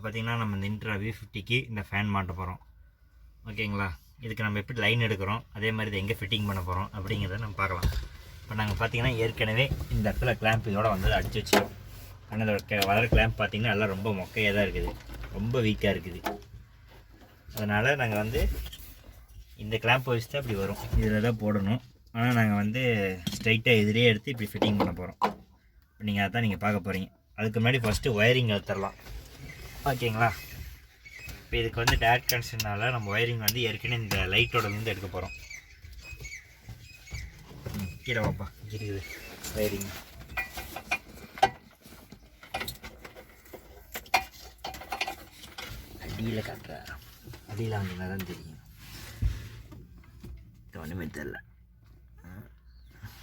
பார்த்திங்கன்னா நம்ம இந்த இன்ட்ரா V50க்கு இந்த ஃபேன் மாட்ட போகிறோம். ஓகேங்களா? இதுக்கு நம்ம எப்படி லைன் எடுக்கிறோம், அதே மாதிரி இதை எங்கே ஃபிட்டிங் பண்ண போகிறோம் அப்படிங்கிறத நம்ம பார்க்கலாம். இப்போ நாங்கள் பார்த்திங்கன்னா ஏற்கனவே இந்த இடத்துல கிளாம்ப் இதோட வந்து அடிச்சு வச்சோம். ஆனால் இதோட வர கிளாம்ப் பார்த்திங்கன்னா எல்லாம் ரொம்ப மொக்கையாக தான் இருக்குது, ரொம்ப வீக்காக இருக்குது. அதனால் நாங்கள் வந்து இந்த கிளாம்ப் வச்சு தான் இப்படி வரும், இதில் தான் போடணும். ஆனால் நாங்கள் வந்து ஸ்ட்ரைட்டாக எதிரே எடுத்து இப்படி ஃபிட்டிங் பண்ண போகிறோம். நீங்கள் அதான் நீங்கள் பார்க்க போகிறீங்க. அதுக்கு முன்னாடி ஃபஸ்ட்டு ஒயரிங் எடுத்துடலாம். ஓகேங்களா? இப்போ இதுக்கு வந்து டேரக்ட் கனெக்ஷனால் நம்ம ஒயரிங் வந்து ஏற்கனவே இந்த லைட்டோட வந்து எடுக்க போகிறோம். கீழே வாப்பா, இருக்குது ஒயரிங். அடியில் காட்டுற, அடியில் வந்தீங்கன்னா தான் தெரியும். ஒன்றுமே தெரில,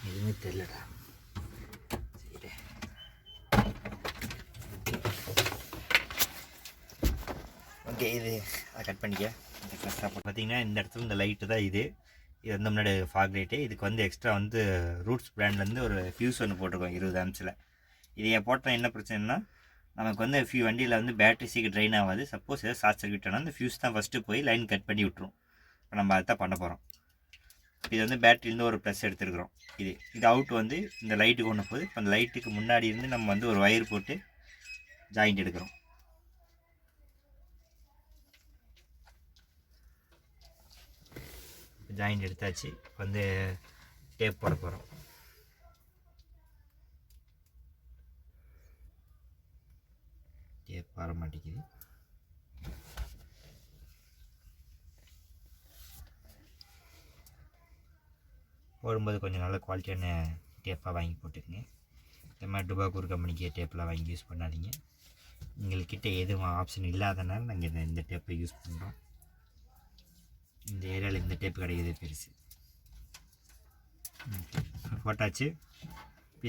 எதுவுமே தெரிலடா. சரி, ஓகே, இது அதை கட் பண்ணிக்க. இந்த க்ளாஸ் அப்போ பார்த்தீங்கன்னா இந்த இடத்துல இந்த லைட்டு தான் இது வந்து முன்னாடி ஃபாக் லைட்டு. இதுக்கு வந்து எக்ஸ்ட்ரா வந்து ரூட்ஸ் பிராண்ட்லேருந்து ஒரு ஃபியூஸ் ஒன்று போட்டிருக்கோம் 20 ஆம்ஸில். இது ஏன் போட்டால் என்ன பிரச்சனைனா, நமக்கு வந்து வண்டியில் வந்து பேட்டரி சீக்கிரம் ட்ரைன் ஆகாது. சப்போஸ் ஏதாவது ஷார்ட் சர்க்யூட் ஆனால் அந்த ஃபியூஸ் தான் ஃபஸ்ட்டு போய் லைன் கட் பண்ணி விட்டுரும். இப்போ நம்ம அதை தான் பண்ண போகிறோம். இது வந்து பேட்டரியிலேருந்து ஒரு ப்ளஸ் எடுத்துருக்குறோம். இது அவுட் வந்து இந்த லைட்டுக்கு ஒன்று போகுது. இப்போ அந்த லைட்டுக்கு முன்னாடி இருந்து நம்ம வந்து ஒரு ஒயர் போட்டு ஜாயிண்ட் எடுக்கிறோம். ஜாயிண்ட் எடுத்தாச்சு. வந்து டேப் போட போகிறோம். டேப் வர மாட்டேங்குது. போடும்போது கொஞ்சம் நல்ல குவாலிட்டியான டேப்பாக வாங்கி போட்டுக்கங்க. இந்த மாதிரி டுபாக்கூர் கம்பெனிக்கு டேப்பெலாம் வாங்கி யூஸ் பண்ணாதீங்க. எங்கள்கிட்ட எதுவும் ஆப்ஷன் இல்லாதனால நாங்கள் இந்த டேப்பை யூஸ் பண்ணுறோம். இந்த ஏரியாவில் இந்த டேப்பு கிடையாது பெருசு. போட்டாச்சு.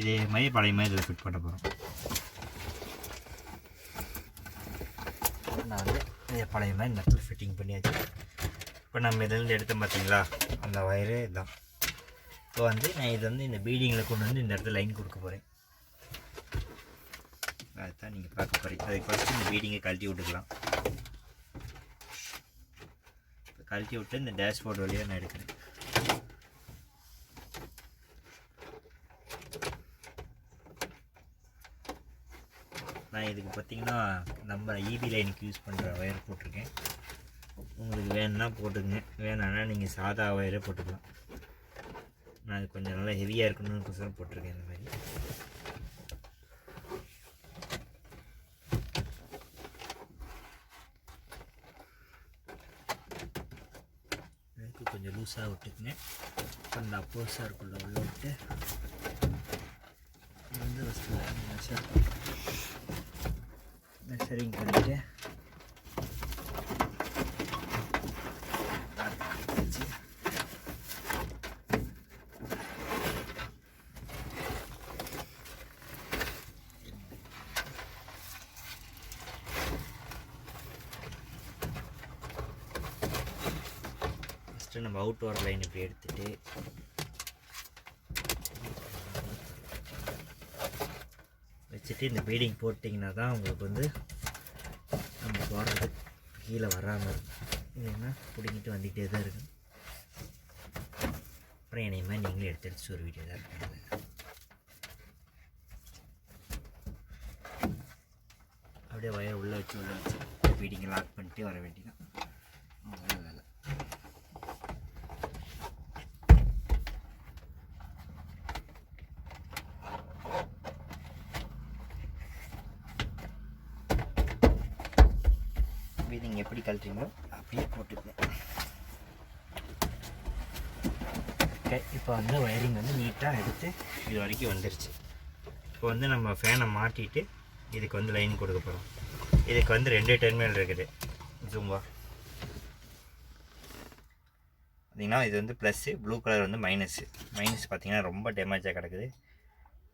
இதே மாதிரி பழைய மாதிரி இதில் ஃபிட் பண்ண போகிறோம். நான் வந்து இதே பழைய மாதிரி இந்த இடத்துல ஃபிட்டிங் பண்ணியாச்சு. இப்போ நம்ம இதிலேருந்து எடுத்தோம் பார்த்தீங்களா, அந்த ஒயரு இதுதான். இப்போ வந்து நான் இது வந்து இந்த பீடிங்கில் கொண்டு வந்து இந்த இடத்துல லைன் கொடுக்க போகிறேன். அதுதான் நீங்கள் பார்க்க போகிறீங்க. அதுக்கு ஃபஸ்ட்டு இந்த பீடிங்கை கழட்டி விட்டுக்கலாம். கழட்டி விட்டு இந்த டேஷ்போர்டு வழியாக நான் எடுக்கிறேன். நான் இதுக்கு பார்த்திங்கன்னா நம்ம EB லைனுக்கு யூஸ் பண்ணுற ஒயர் போட்டிருக்கேன். உங்களுக்கு வேணும்னா போட்டுக்கங்க, வேணான்னா நீங்கள் சாதா ஒயரே போட்டுக்கலாம். நான் அது கொஞ்சம் நல்லா ஹெவியாக இருக்கணும்னு போட்டிருக்கேன். இந்த மாதிரி கொஞ்சம் லூஸாக விட்டுக்குங்க. இப்போ இந்த அப்போஸாக இருக்குள்ள உள்ள விட்டு வந்து ஃபஸ்ட்டு மெஷரிங் பண்ணிவிட்டு நம்ம அவுட் வர லைன் இப்படி எடுத்துட்டு வச்சுட்டு இந்த பீடிங் போட்டிங்கன்னா தான் உங்களுக்கு வந்து நம்ம போடுறது கீழே வராமல் இருக்கும். இல்லைன்னா பிடிங்கிட்டு வந்துகிட்டே தான் இருக்கும். அப்புறம் என்னையுமே நீங்களே எடுத்து ஒரு வீடியோ தான் இருக்காங்க. அப்படியே ஒயர் உள்ளே வச்சு பீடிங்கை லாக் பண்ணிட்டு வர வேண்டியதான். அவ்வளோ வேலை. நீங்கள் எப்படி கழட்டுறீங்களோ அப்படியே போட்டுக்கணும். ஓகே, இப்போ வந்து ஒயரிங் வந்து நீட்டாக எடுத்து இது வரைக்கும் வந்துருச்சு. இப்போ வந்து நம்ம ஃபேனை மாட்டிட்டு இதுக்கு வந்து லைன் கொடுக்க போகிறோம். இதுக்கு வந்து 2 டெர்மினல் இருக்குது. ஜூம்பா பார்த்திங்கன்னா இது வந்து ப்ளஸ்ஸு, ப்ளூ கலர் வந்து மைனஸ் பார்த்திங்கன்னா ரொம்ப டேமேஜாக கிடக்குது.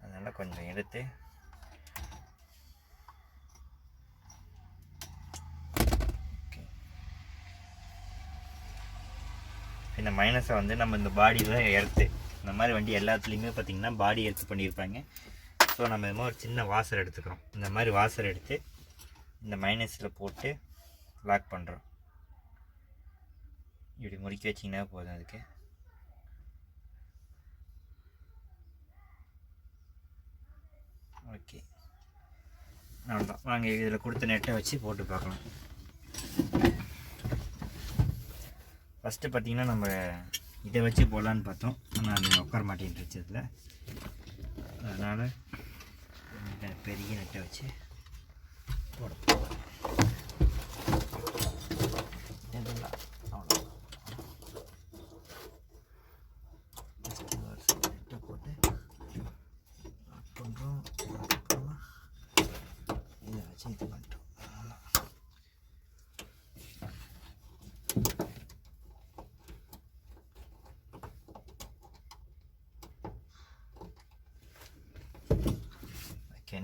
அதனால் கொஞ்சம் எடுத்து இந்த மைனஸை வந்து நம்ம இந்த பாடியில் எர்த்து, இந்த மாதிரி வண்டி எல்லாத்துலேயுமே பார்த்திங்கன்னா பாடி எர்த்து பண்ணியிருப்பாங்க. ஸோ நம்ம இது மாதிரி ஒரு சின்ன வாசர் எடுத்துக்கிறோம். இந்த மாதிரி வாசர் எடுத்து இந்த மைனஸில் போட்டு லாக் பண்ணுறோம். இப்படி முறுக்கி வச்சிங்கன்னா போதும். அதுக்கு ஓகே அவ்வளோதான். வாங்க இதில் கொடுத்த நெட்டை வச்சு போட்டு பார்க்கலாம். ஃபஸ்ட்டு பார்த்திங்கன்னா நம்ம இதை வச்சு போடலான்னு பார்த்தோம். ஆனால் அது உட்கார மாட்டேன்ருச்சு இதில். அதனால் பெரிய நெட்டை வச்சு போட நெட்டை போட்டு பண்ணுறோம். அதுக்கப்புறமா இதை வச்சு இது பண்ணிட்டோம்.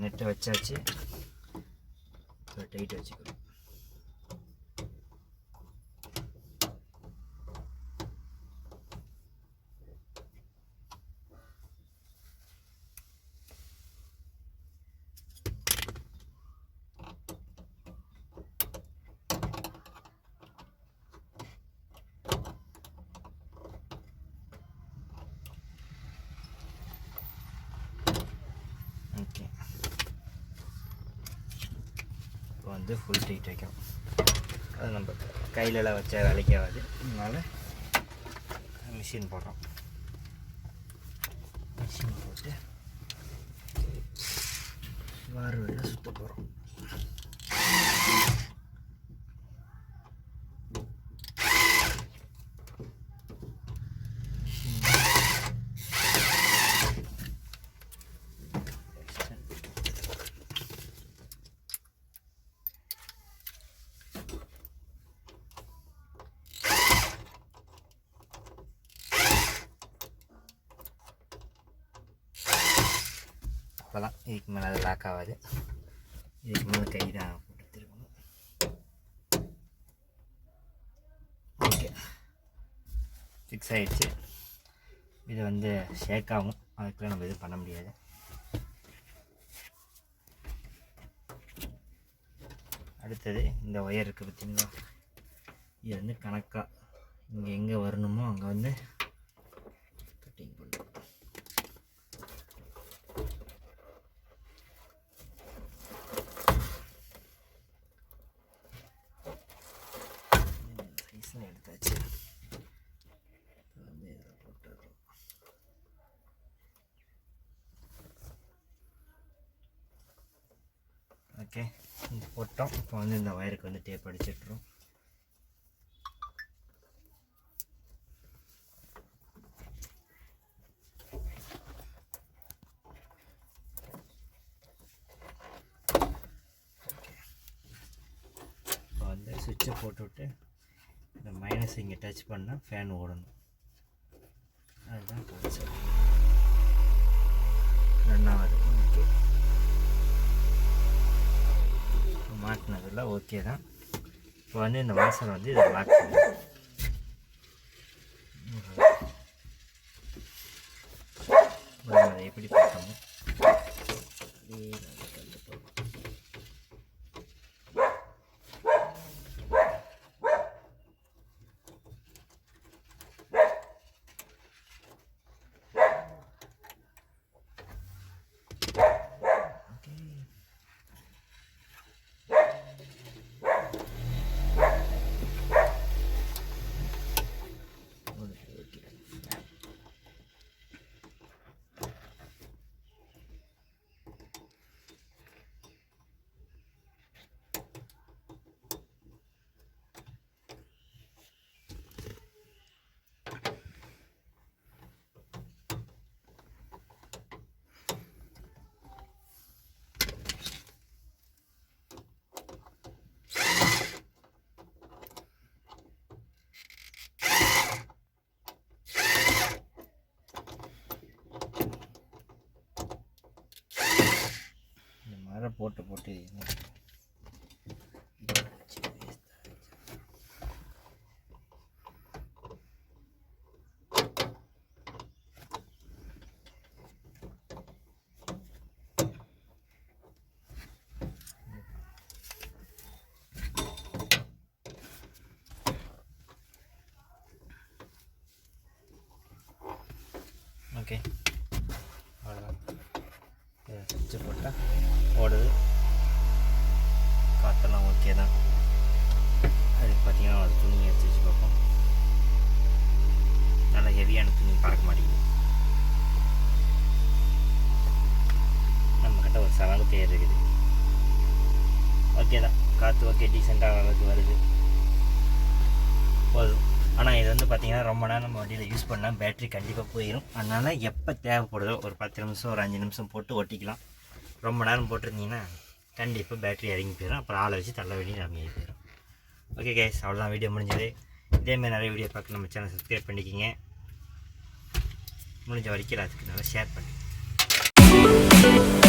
நெட்டை வச்சாச்சு. டைட் வச்சுக்கிறோம். ஓகே இப்போ வந்து ஃபுல் டைட் வைக்கணும். அது நம்ம கையிலலாம் வச்சா வேலைக்கு ஆகாது. அதனால் மிஷின் போடுறோம். மிஷின் போட்டு வார்வெல்லாம் சுற்ற போகிறோம். அப்போதான் இதுக்கு மேலே அது லாக் ஆகாது. இதுக்கு மேலே கை தான் போட்டு திரும்பணும். ஓகே ஃபிக்ஸ் ஆகிடுச்சு. இது வந்து ஷேக் ஆகும். அதுக்குள்ளே நம்ம எதுவும் பண்ண முடியாது. அடுத்தது இந்த ஒயர் இருக்குது பார்த்தீங்களா, இது வந்து கணக்காக இங்கே எங்கே வரணுமோ அங்கே வந்து கட்டிங் பண்ணுறோம். எடுத்தாச்சு. வந்து இதில் போட்டுறோம். ஓகே போட்டோம். இப்போ வந்து இந்த ஒயருக்கு வந்து டேப் அடிச்சிட்றோம். இப்போ வந்து சுவிட்சை போட்டுவிட்டு இந்த மைனஸ் இங்கே டச் பண்ணால் ஃபேன் ஓடணும். அதுதான் கான்செப்ட். ரெண்டாவது ஓகே மாட்டினதில் ஓகே தான். இப்போ வந்து இந்த வாசல் வந்து இதை லாக் பண்ணும். அதை எப்படி பார்த்தோமோ அதே போட்டு போட்டு ஓகே அவ்வளோதான். சுவிட்சு போட்டால் ஓடுது, காற்றெல்லாம் ஓகே தான். அதுக்கு பார்த்தீங்கன்னா ஒரு துணி எடுத்து வச்சு பார்ப்போம். நல்லா ஹெவியான துணி பறக்க மாட்டேங்குது. நம்மக்கிட்ட ஒரு 7 ஏர் இருக்குது. ஓகே தான், காற்று ஓகே, டீசெண்டாக அளவுக்கு வருது, போதும். ஆனால் இது வந்து பார்த்திங்கன்னா ரொம்ப நேரம் நம்ம வண்டியில் யூஸ் பண்ணால் பேட்ரி கண்டிப்பாக போயிடும். அதனால் எப்போ தேவைப்படுதோ ஒரு 10 நிமிஷம் ஒரு 5 நிமிஷம் போட்டு ஓட்டிக்கலாம். ரொம்ப நேரம் போட்டிருந்தீங்கன்னா கண்டிப்பாக பேட்ரி இறங்கி போயிடும். அப்புறம் ஆளை வச்சு தள்ள வேண்டிய நிலைமை போயிடும். ஓகே கைஸ், அவ்வளோதான், வீடியோ முடிஞ்சது. இதேமாதிரி நிறைய வீடியோ பார்க்க நம்ம சேனல் சப்ஸ்கிரைப் பண்ணிக்கிங்க. முடிஞ்ச வரைக்கும் அதுக்கு நல்லா ஷேர் பண்ணுங்கள்.